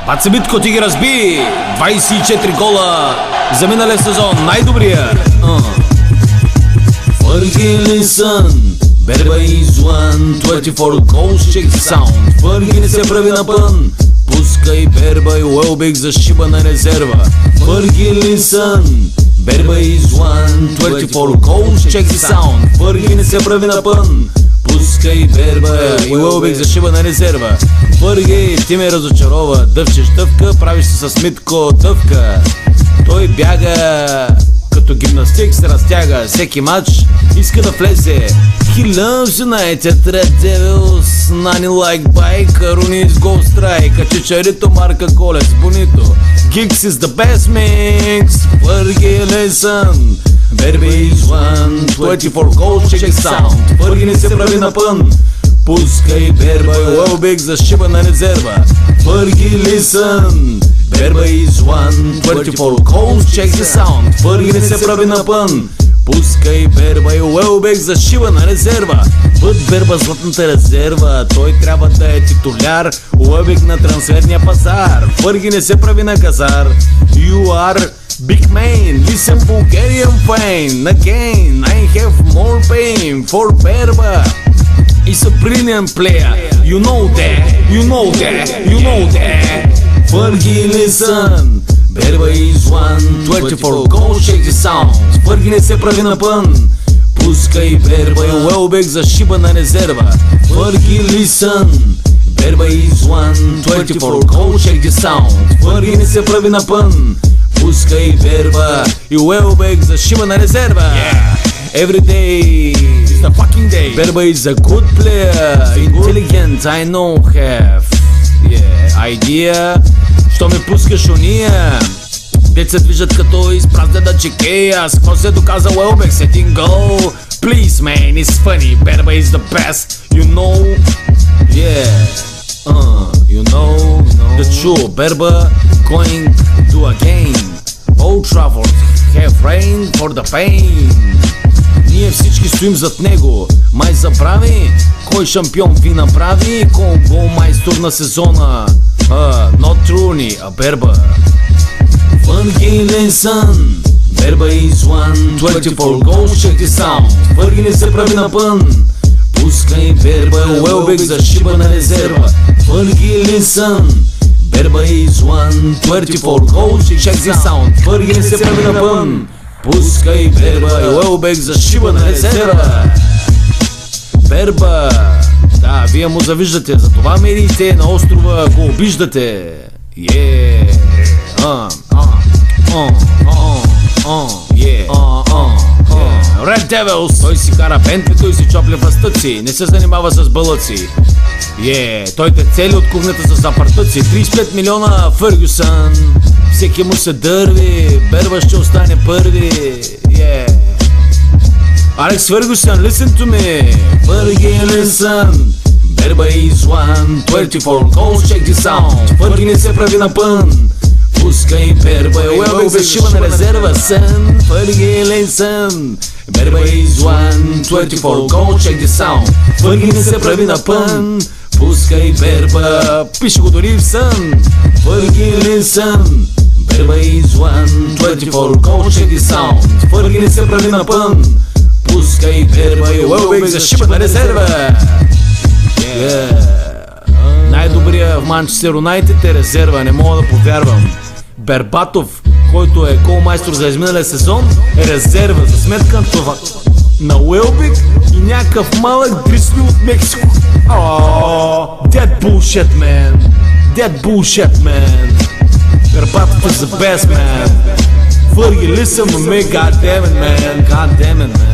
Паци Митко, ти ги разби. 24 гола за миналия сезон, най-добрия. Ferguson, Berba is one, 24 goals, check the sound. Fergie не се прави на пън, пускай Берба и Уелбек за шиба на резерва. Ferguson, Berba is one, 24 goals, check the sound. Fergie не се прави на пън, пускай Берба и Уелбек за шиба на резерва. Fergie, ти ме разочарова, дъвчеш дъвка, правиш се с Митко дъвка. Той бяга като гимнастик, се разтяга всеки матч, иска да влезе. He loves United, Red Devils, Nani like bike, Rooney's goal strike, Chicharito marca goles, bonito. Giggs is the best mix, Ferguson, Berba is one, 24 goals, check sound. Fergie не се прави на пън, пускай Берба и Уелбек за шиба на резерва. Ferguson, Berba is one, 24 goals, check the sound. Fergie не се прави на пън, пускай Берба и Уелбек за шива на резерва. Път Берба златната резерва, той трябва да е титуляр, Уелбек на трансферния пазар. Fergie не се прави на казар. You are big man, listen Bulgarian fan. Again, I have more pain for Berba. He's a brilliant player, you know that, you know that, you know that. Ferguson, Berba is one, 24 goals, check the sound. Fergie не се прави на пън, пускай Берба и Уелбек за шиба на резерва. Ferguson, Berba is one, 24 goals, check the sound. Fergie не се прави на пън, пускай Берба и Уелбек за шиба на резерва. Every day is the fucking day. Berba is a good player, intelligent, I know have idea. Що ме пускаш уния? Дет се движат като изпразнена чекея. С какво се доказа Уелбек с един гол? Please man, it's funny, Berba is the best, you know. You know the true Berba going to a game. Old Trafford have rain for the pain. Ние всички стоим зад него. Май забрави кой шампион ви направи, кой голмайстор на сезона. Not Rooney, а Берба. Ferguson, Berba is one, 24 goals, check the sound. Fergie не се прави на пън, пускай Берба и Уелбек за шиба на резерва. Ferguson, Berba is one, 24 goals, check the sound. Fergie не се прави на пън, пускай Берба и Уелбек за шиба на резерва. Берба, да, вие му завиждате, затова медиите на острова го обиждате. Red Devils, той си кара бентли, той си чопля въстъци, не се занимава с бълъци. Той те цели от кухнята с запартъци. 35 милиона Ferguson, всеки му се дърви, Берба ще остане първи. Alex Ferguson, listen to me. Ferguson, Berba is one, 24 goals, check the sound. Fergie не се прави на пън, пускай Берба и Уелбек за шиба на резерва. Ferguson, Berba is one, 24 goals, check the sound. Fergie не се прави на пън, пускай Берба, пише го дори в сън. Ferguson, Berba is one, 24 goals, check the sound. Fergie не се прави на пън, пускай Берба и Уелбек за шиба на резерва. Най-добрия в Манчестър Юнайтед е резерва, не мога да повярвам. Бербатов, който е голмайстор за изминалия сезон, е резерва за сметка на това на Уелбек и някакъв малък дрисни от Мексико. That bullshit man, that bullshit man. Berbatov is the best man. Fergie, listen to me, goddammit man, goddammit man.